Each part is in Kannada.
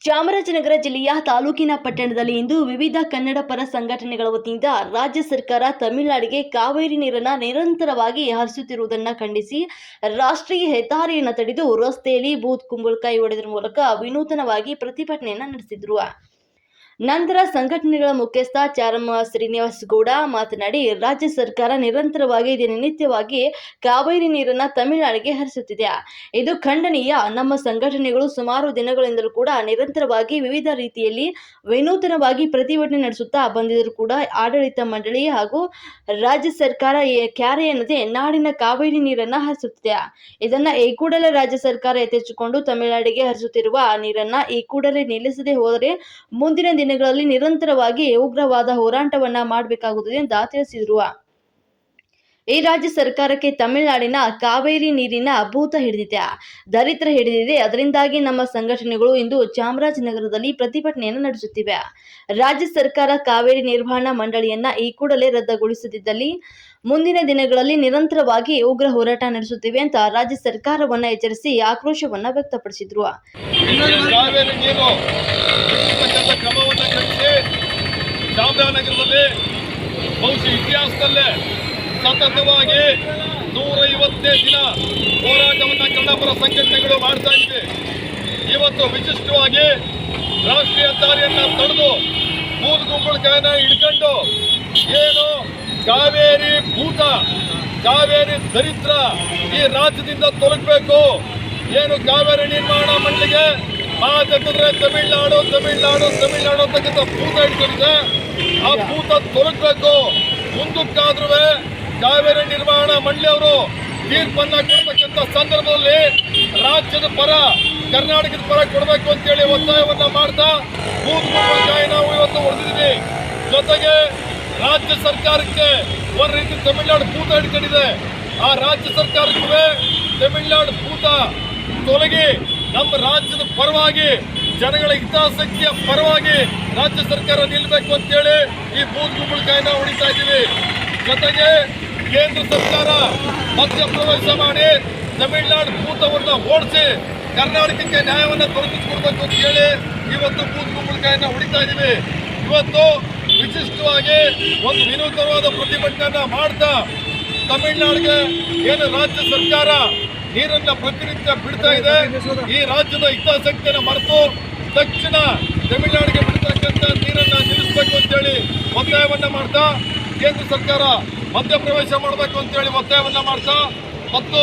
ಚಾಮರಾಜನಗರ ಜಿಲ್ಲೆಯ ತಾಲೂಕಿನ ಪಟ್ಟಣದಲ್ಲಿ ಇಂದು ವಿವಿಧ ಕನ್ನಡ ಪರ ಸಂಘಟನೆಗಳ ವತಿಯಿಂದ ರಾಜ್ಯ ಸರ್ಕಾರ ತಮಿಳುನಾಡಿಗೆ ಕಾವೇರಿ ನೀರನ್ನು ನಿರಂತರವಾಗಿ ಹರಿಸುತ್ತಿರುವುದನ್ನು ಖಂಡಿಸಿ ರಾಷ್ಟ್ರೀಯ ಹೆದ್ದಾರಿಯನ್ನು ತಡೆದು ರಸ್ತೆಯಲ್ಲಿ ಬೂತ್ ಕುಂಬಳಕಾಯಿ ಹೊಡೆಯುವ ಮೂಲಕ ವಿನೂತನವಾಗಿ ಪ್ರತಿಭಟನೆಯನ್ನು ನಡೆಸಿದರು. ನಂತರ ಸಂಘಟನೆಗಳ ಮುಖ್ಯಸ್ಥ ಚಾರಮ್ಮ ಶ್ರೀನಿವಾಸ್ ಗೌಡ ಮಾತನಾಡಿ, ರಾಜ್ಯ ಸರ್ಕಾರ ನಿರಂತರವಾಗಿ ದಿನನಿತ್ಯವಾಗಿ ಕಾವೇರಿ ನೀರನ್ನು ತಮಿಳುನಾಡಿಗೆ ಹರಿಸುತ್ತಿದೆ. ಇದು ಖಂಡನೀಯ. ನಮ್ಮ ಸಂಘಟನೆಗಳು ಸುಮಾರು ದಿನಗಳಿಂದಲೂ ಕೂಡ ನಿರಂತರವಾಗಿ ವಿವಿಧ ರೀತಿಯಲ್ಲಿ ವಿನೂತನವಾಗಿ ಪ್ರತಿಭಟನೆ ನಡೆಸುತ್ತಾ ಬಂದಿದ್ದರೂ ಕೂಡ ಆಡಳಿತ ಮಂಡಳಿ ಹಾಗೂ ರಾಜ್ಯ ಸರ್ಕಾರ ಕ್ಯಾರೆ ಎನ್ನದೆ ನಾಡಿನ ಕಾವೇರಿ ನೀರನ್ನು ಹರಿಸುತ್ತಿದೆ. ಇದನ್ನು ಈ ಕೂಡಲೇ ರಾಜ್ಯ ಸರ್ಕಾರ ಎಚ್ಚೆತ್ತುಕೊಂಡು ತಮಿಳುನಾಡಿಗೆ ಹರಿಸುತ್ತಿರುವ ನೀರನ್ನು ಈ ಕೂಡಲೇ ನಿಲ್ಲಿಸದೆ ಹೋದರೆ ಮುಂದಿನ ದಿನಗಳಲ್ಲಿ ನಿರಂತರವಾಗಿ ಉಗ್ರವಾದ ಹೋರಾಟವನ್ನ ಮಾಡಬೇಕಾಗುತ್ತದೆ ಅಂತ ತಿಳಿಸಿದರು. ಈ ರಾಜ್ಯ ಸರ್ಕಾರಕ್ಕೆ ತಮಿಳುನಾಡಿನ ಕಾವೇರಿ ನೀರಿನ ಭೂತ ಹಿಡಿದಿದೆ, ದರಿದ್ರ ಹಿಡಿದಿದೆ. ಅದರಿಂದಾಗಿ ನಮ್ಮ ಸಂಘಟನೆಗಳು ಇಂದು ಚಾಮರಾಜನಗರದಲ್ಲಿ ಪ್ರತಿಭಟನೆಯನ್ನು ನಡೆಸುತ್ತಿವೆ. ರಾಜ್ಯ ಸರ್ಕಾರ ಕಾವೇರಿ ನಿರ್ವಹಣಾ ಮಂಡಳಿಯನ್ನ ಈ ಕೂಡಲೇ ರದ್ದುಗೊಳಿಸದಿದ್ದಲ್ಲಿ ಮುಂದಿನ ದಿನಗಳಲ್ಲಿ ನಿರಂತರವಾಗಿ ಉಗ್ರ ಹೋರಾಟ ನಡೆಸುತ್ತೇವೆ ಅಂತ ರಾಜ್ಯ ಸರ್ಕಾರವನ್ನ ಎಚ್ಚರಿಸಿ ಆಕ್ರೋಶವನ್ನ ವ್ಯಕ್ತಪಡಿಸಿದ್ರು. ಚಾಮರಾಜನಗರದಲ್ಲಿ ಬಹುಶಃ ಇತಿಹಾಸದಲ್ಲೇ ಸತತವಾಗಿ 150ನೇ ದಿನ ಹೋರಾಟವನ್ನು ಕನ್ನಡಪರ ಸಂಘಟನೆಗಳು ಮಾಡ್ತಾ ಇವೆ. ಇವತ್ತು ವಿಶಿಷ್ಟವಾಗಿ ರಾಷ್ಟ್ರೀಯ ಹೆದ್ದಾರಿಯನ್ನು ತಡೆದು ಬೂತ್ ಕುಂಬಳಕಾಯಿನ ಹಿಡ್ಕೊಂಡು ಏನು ಕಾವೇರಿ ಭೂತ, ಕಾವೇರಿ ದರಿದ್ರ ಈ ರಾಜ್ಯದಿಂದ ತೊಲಗಬೇಕು, ಏನು ಕಾವೇರಿ ನಿರ್ಮಾಣ ಮಂಡಳಿಗೆ ಮಾತಾಡಿದ್ರೆ ತಮಿಳುನಾಡು ಅಂತಕ್ಕಂಥ ಭೂತ ಹಿಡ್ಕೊಂಡಿದೆ. ಆ ಭೂತ ತೊಲಗಬೇಕು. ಮುಂದಕ್ಕಾದ್ರೂ ಕಾವೇರಿ ನಿರ್ಮಾಣ ಮಂಡಳಿಯವರು ತೀರ್ಪನ್ನ ಕೊಡ್ತಕ್ಕಂಥ ಸಂದರ್ಭದಲ್ಲಿ ರಾಜ್ಯದ ಪರ, ಕರ್ನಾಟಕದ ಪರ ಕೊಡಬೇಕು ಅಂತೇಳಿ ಒತ್ತಾಯವನ್ನ ಮಾಡ್ತಾ ಬೂತ್ ಕುಂಬಳಕಾಯಿ ನಾವು ಇವತ್ತು ಹೊಡೆದಿದ್ದೀವಿ. ಜೊತೆಗೆ ರಾಜ್ಯ ಸರ್ಕಾರಕ್ಕೆ ಒಂದು ರೀತಿ ತಮಿಳುನಾಡು ಭೂತ ಹಿಡ್ಕೊಂಡಿದೆ. ಆ ರಾಜ್ಯ ಸರ್ಕಾರಕ್ಕೂ ತಮಿಳುನಾಡು ಭೂತ ತೊಲಗಿ ನಮ್ಮ ರಾಜ್ಯದ ಪರವಾಗಿ, ಜನಗಳ ಹಿತಾಸಕ್ತಿಯ ಪರವಾಗಿ ರಾಜ್ಯ ಸರ್ಕಾರ ನಿಲ್ಲಬೇಕು ಅಂತೇಳಿ ಈ ಬೂತ್ ಕುಂಬಳಕಾಯಿನ ಹೊಡಿತಾ ಇದ್ದೀವಿ. ಜೊತೆಗೆ ಕೇಂದ್ರ ಸರ್ಕಾರ ಮಧ್ಯಪ್ರವೇಶ ಮಾಡಿ ತಮಿಳುನಾಡು ಭೂತವನ್ನು ಓಡಿಸಿ ಕರ್ನಾಟಕಕ್ಕೆ ನ್ಯಾಯವನ್ನು ದೊರಕಿಸಿಕೊಡ್ಬೇಕು ಅಂತ ಹೇಳಿ ಇವತ್ತು ಬೂತ್ ಕುಂಬಳಕಾಯಿನ ಹೊಡಿತಾ ಇದ್ದೀವಿ. ಇವತ್ತು ವಿಶಿಷ್ಟವಾಗಿ ಒಂದು ವಿನೂತನವಾದ ಪ್ರತಿಭಟನೆಯನ್ನ ಮಾಡ್ತಾ ತಮಿಳುನಾಡಿಗೆ ಏನು ರಾಜ್ಯ ಸರ್ಕಾರ ನೀರನ್ನ ಪ್ರತಿನಿತ್ಯ ಬಿಡ್ತಾ ಇದೆ, ಈ ರಾಜ್ಯದ ಹಿತಾಸಕ್ತಿಯನ್ನು ಮರೆತು ತಕ್ಷಣ ತಮಿಳುನಾಡಿಗೆ ಬಿಡ್ತಕ್ಕಂಥ ನೀರನ್ನ ನಿಲ್ಲಿಸಬೇಕು ಅಂತೇಳಿ ಒತ್ತಾಯವನ್ನ ಮಾಡ್ತಾ, ಕೇಂದ್ರ ಸರ್ಕಾರ ಮಧ್ಯಪ್ರವೇಶ ಮಾಡಬೇಕು ಅಂತೇಳಿ ಒತ್ತಾಯವನ್ನ ಮಾಡ್ತಾ ಮತ್ತು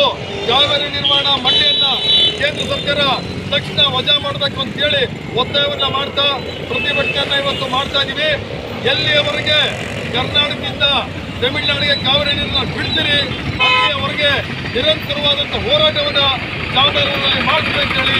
ಕಾವೇರಿ ನಿರ್ಮಾಣ ಮಂಡಳಿಯನ್ನ ಕೇಂದ್ರ ಸರ್ಕಾರ ತಕ್ಷಣ ವಜಾ ಮಾಡಬೇಕು ಅಂತೇಳಿ ಒತ್ತಾಯವನ್ನ ಮಾಡ್ತಾ ಪ್ರತಿಭಟನೆಯನ್ನ ಇವತ್ತು ಮಾಡ್ತಾ ಇದೀವಿ. ಎಲ್ಲಿಯವರೆಗೆ ಕರ್ನಾಟಕದಿಂದ ತಮಿಳುನಾಡಿಗೆ ಕಾವೇರಿ ನೀರನ್ನ ಬಿಡ್ತೀರಿ ಅಲ್ಲಿಯವರೆಗೆ ನಿರಂತರವಾದಂಥ ಹೋರಾಟವನ್ನು ಚಾಮರಾಜನಗರದಲ್ಲಿ ಮಾಡ್ತೀವಿ ಅಂತೇಳಿ